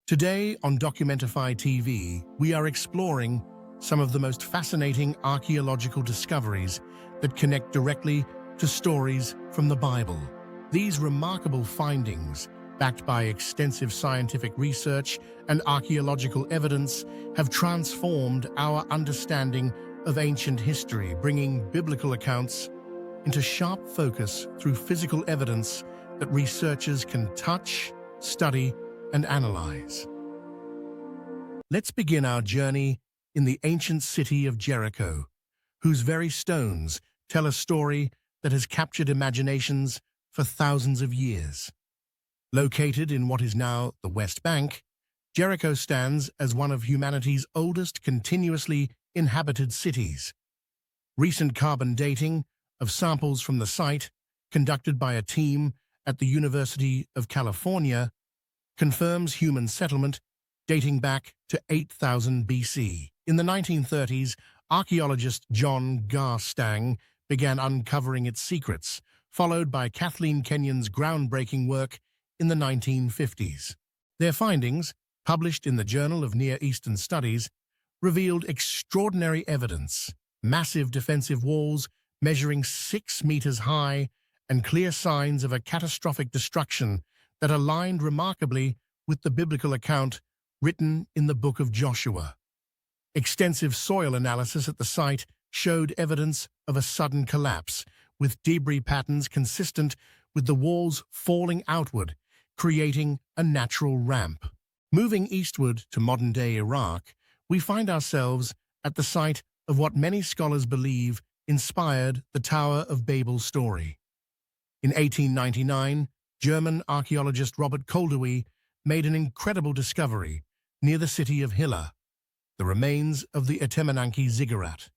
Today on Documentify TV, we are exploring some of the most fascinating archaeological discoveries that connect directly to stories from the Bible. These remarkable findings, backed by extensive scientific research and archaeological evidence, have transformed our understanding of ancient history, bringing biblical accounts into sharp focus through physical evidence that researchers can touch, study, and analyze. Let's begin our journey in the ancient city of Jericho, whose very stones tell a story that has captured imaginations for thousands of years. Located in what is now the West Bank, Jericho stands as one of humanity's oldest continuously inhabited cities. Recent carbon dating of samples from the site, conducted by a team at the University of California, confirms human settlement dating back to 8000 BC. In the 1930s, archaeologist John Garstang began uncovering its secrets, followed by Kathleen Kenyon's groundbreaking work in the 1950s. Their findings, published in the Journal of Near Eastern Studies, revealed extraordinary evidence: massive defensive walls measuring 6 meters high and clear signs of a catastrophic destruction that aligned remarkably with the biblical account written in the book of Joshua. Extensive soil analysis at the site showed evidence of a sudden collapse, with debris patterns consistent with the walls falling outward, creating a natural ramp. Moving eastward to modern-day Iraq, we find ourselves at the site of what many scholars believe inspired the Tower of Babel story. In 1899, German archaeologist Robert Koldewey made an incredible discovery near the city of Hilla, the remains of the Etemenanke ziggurat.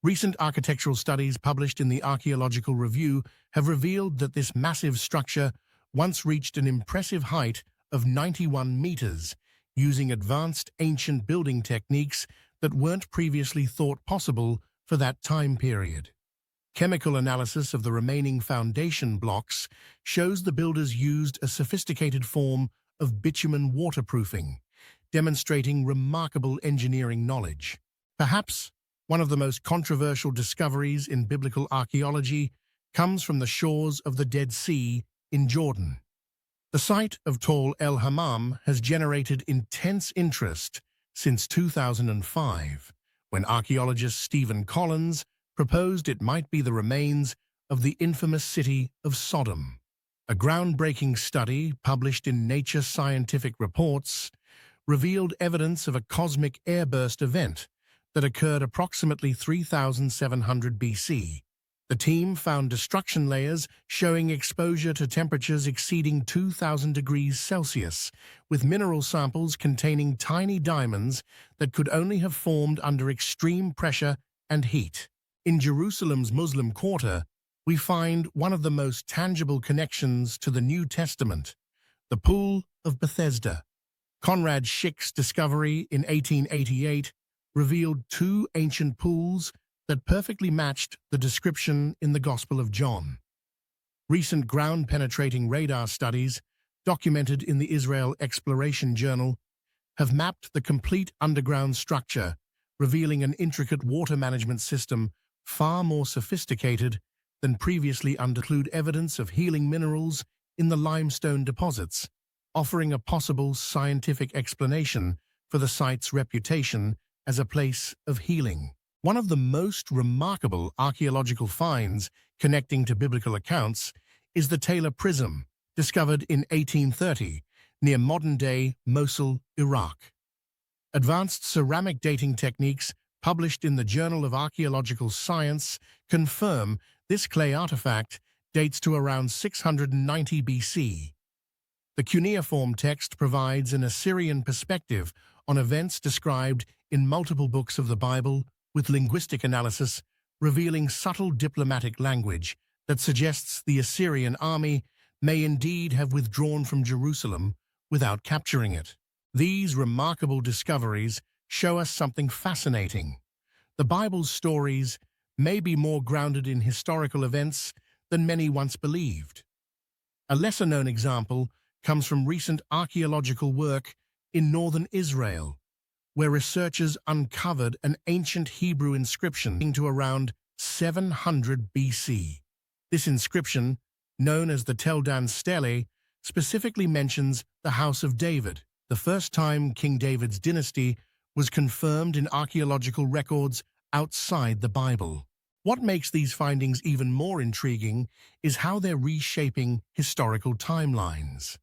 Recent architectural studies published in the Archaeological Review have revealed that this massive structure once reached an impressive height of 91 meters, using advanced ancient building techniques that weren't previously thought possible for that time period. Chemical analysis of the remaining foundation blocks shows the builders used a sophisticated form of bitumen waterproofing, demonstrating remarkable engineering knowledge. Perhaps one of the most controversial discoveries in biblical archaeology comes from the shores of the Dead Sea in Jordan. The site of el-Hammam has generated intense interest since 2005, when archaeologist Stephen Collins proposed it might be the remains of the infamous city of Sodom. A groundbreaking study published in Nature Scientific Reports revealed evidence of a cosmic airburst event that occurred approximately 3700 BC. The team found destruction layers showing exposure to temperatures exceeding 2000 degrees Celsius, with mineral samples containing tiny diamonds that could only have formed under extreme pressure and heat. In Jerusalem's Muslim Quarter, we find one of the most tangible connections to the New Testament, the Pool of Bethesda. Conrad Schick's discovery in 1888 revealed 2 ancient pools that perfectly matched the description in the Gospel of John. Recent ground-penetrating radar studies, documented in the Israel Exploration Journal, have mapped the complete underground structure, revealing an intricate water management system far more sophisticated than previously include evidence of healing minerals in the limestone deposits, offering a possible scientific explanation for the site's reputation as a place of healing. One of the most remarkable archaeological finds connecting to biblical accounts is the Taylor Prism, discovered in 1830 near modern-day Mosul, Iraq. Advanced ceramic dating techniques published in the Journal of Archaeological Science confirm this clay artifact dates to around 690 BC. The cuneiform text provides an Assyrian perspective on events described in multiple books of the Bible, with linguistic analysis revealing subtle diplomatic language that suggests the Assyrian army may indeed have withdrawn from Jerusalem without capturing it. These remarkable discoveries show us something fascinating. The Bible's stories may be more grounded in historical events than many once believed. A lesser-known example comes from recent archaeological work in northern Israel, where researchers uncovered an ancient Hebrew inscription dating to around 700 BC. This inscription, known as the Tel Dan Stele, specifically mentions the House of David, the first time King David's dynasty was confirmed in archaeological records outside the Bible. What makes these findings even more intriguing is how they're reshaping historical timelines.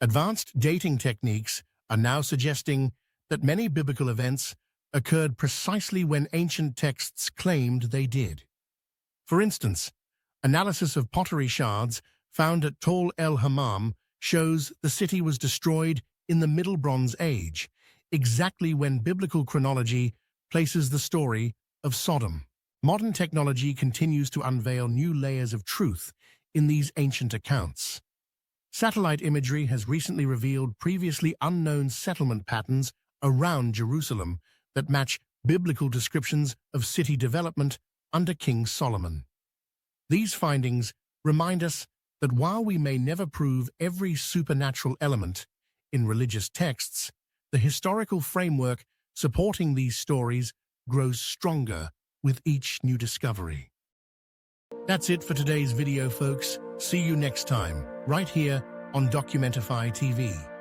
Advanced dating techniques are now suggesting that many biblical events occurred precisely when ancient texts claimed they did. For instance, analysis of pottery shards found at el-Hammam shows the city was destroyed in the Middle Bronze Age, exactly when biblical chronology places the story of Sodom. Modern technology continues to unveil new layers of truth in these ancient accounts. Satellite imagery has recently revealed previously unknown settlement patterns around Jerusalem that match biblical descriptions of city development under King Solomon. These findings remind us that while we may never prove every supernatural element in religious texts, the historical framework supporting these stories grows stronger with each new discovery. That's it for today's video, folks. See you next time, right here on Documentify TV.